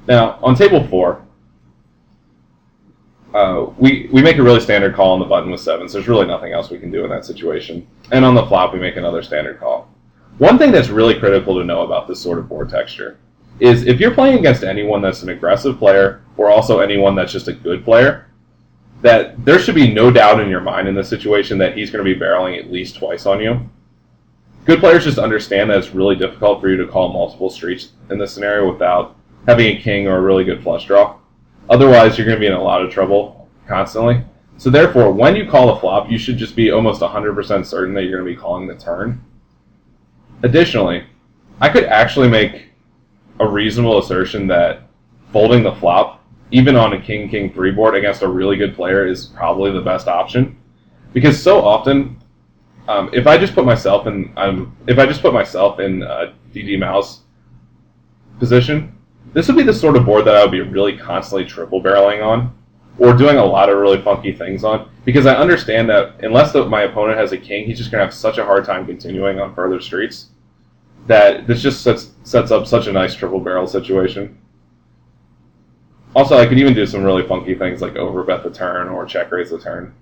Now, on table 4, we make a really standard call on the button with 7s. There's really nothing else we can do in that situation. And on the flop, we make another standard call. One thing that's really critical to know about this sort of board texture is if you're playing against anyone that's an aggressive player or also anyone that's just a good player, that there should be no doubt in your mind in this situation that he's going to be barreling at least twice on you. Good players just understand that it's really difficult for you to call multiple streets in this scenario without having a king or a really good flush draw. Otherwise, you're going to be in a lot of trouble constantly. So therefore, when you call the flop, you should just be almost 100% certain that you're going to be calling the turn. Additionally, I could actually make a reasonable assertion that folding the flop, even on a king-king-3 board against a really good player, is probably the best option. Because so often, if I just put myself in DD Mouse position, this would be the sort of board that I would be really constantly triple barreling on, or doing a lot of really funky things on, because I understand that unless my opponent has a king, he's just going to have such a hard time continuing on further streets, that this just sets up such a nice triple barrel situation. Also, I could even do some really funky things like overbet the turn or check raise the turn.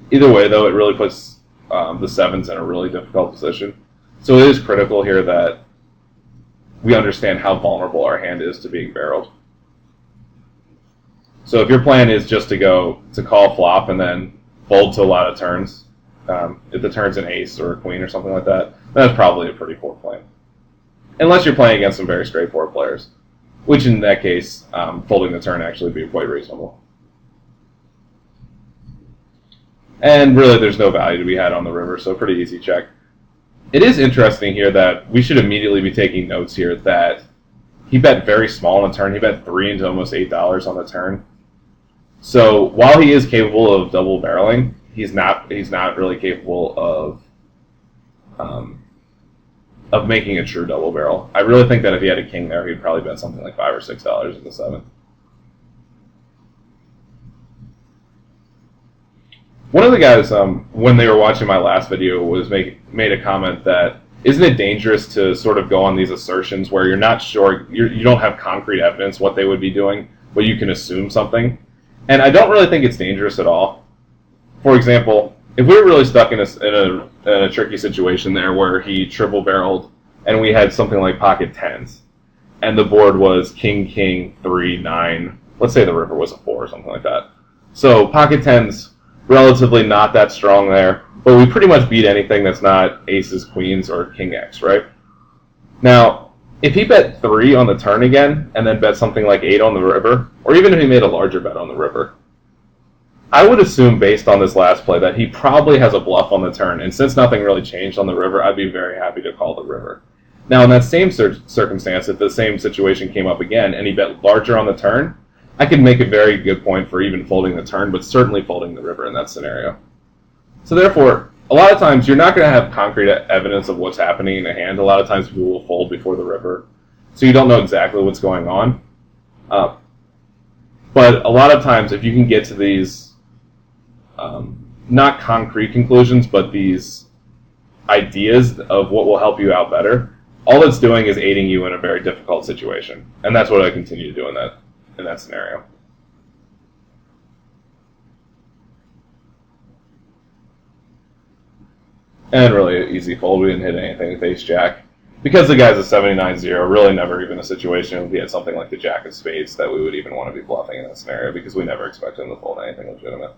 Either way, though, it really puts the 7s in a really difficult position. So it is critical here that we understand how vulnerable our hand is to being barreled. So if your plan is just to call flop and then fold to a lot of turns, if the turn's an ace or a queen or something like that, that's probably a pretty poor plan. Unless you're playing against some very straightforward players, which in that case, folding the turn actually would be quite reasonable. And really, there's no value to be had on the river, so pretty easy check. It is interesting here that we should immediately be taking notes here that he bet very small on the turn. He bet 3 into almost $8 on the turn. So while he is capable of double barreling, he's not really capable of making a true double barrel. I really think that if he had a king there, he'd probably bet something like $5 or $6 in the 7th. One of the guys, when they were watching my last video, made a comment that isn't it dangerous to sort of go on these assertions where you're not sure, you don't have concrete evidence what they would be doing, but you can assume something. And I don't really think it's dangerous at all. For example, if we were really stuck in a tricky situation there where he triple barreled and we had something like pocket 10s, and the board was king, king, 3, 9, let's say the river was a 4 or something like that. So pocket 10s, relatively not that strong there, but we pretty much beat anything that's not aces, queens, or king X, right? Now, if he bet 3 on the turn again, and then bet something like 8 on the river, or even if he made a larger bet on the river, I would assume, based on this last play, that he probably has a bluff on the turn, and since nothing really changed on the river, I'd be very happy to call the river. Now, in that same circumstance, if the same situation came up again, and he bet larger on the turn, I could make a very good point for even folding the turn, but certainly folding the river in that scenario. So therefore, a lot of times you're not going to have concrete evidence of what's happening in a hand. A lot of times people will fold before the river, so you don't know exactly what's going on. But a lot of times, if you can get to these not concrete conclusions, but these ideas of what will help you out better, all it's doing is aiding you in a very difficult situation, and that's what I continue to do in that scenario. And really easy fold. We didn't hit anything with ace jack. Because the guy's a 79-0, really never even a situation if he had something like the jack of spades that we would even want to be bluffing in that scenario, because we never expect him to fold anything legitimate.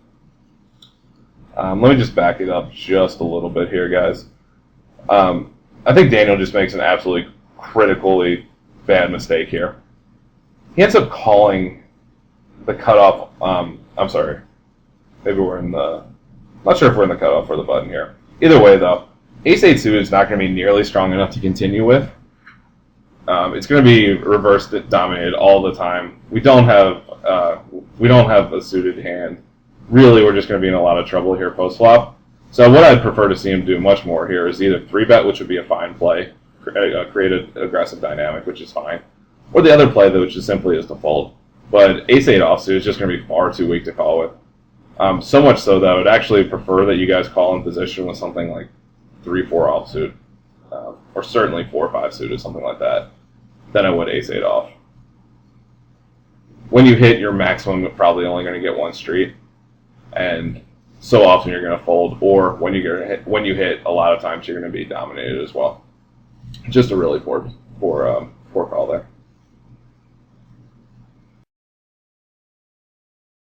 Let me just back it up just a little bit here, guys. I think Daniel just makes an absolutely critically bad mistake here. He ends up calling the cutoff. I'm sorry. Maybe we're in the... Not sure if we're in the cutoff or the button here. Either way, though, ace-8 suited is not going to be nearly strong enough to continue with. It's going to be reverse dominated all the time. We don't have a suited hand. Really, we're just going to be in a lot of trouble here post-flop. So what I'd prefer to see him do much more here is either 3-bet, which would be a fine play, create an aggressive dynamic, which is fine, or the other play, which is simply is to fold. But ace-8 offsuit is just going to be far too weak to call with. So much so that I would actually prefer that you guys call in position with something like 3-4 offsuit, or certainly 4-5 suited, something like that, than I would ace-8 off. when you hit your maximum, you're probably only going to get one street, and so often you're going to fold. Or when you hit, a lot of times you're going to be dominated as well. Just a really poor call there.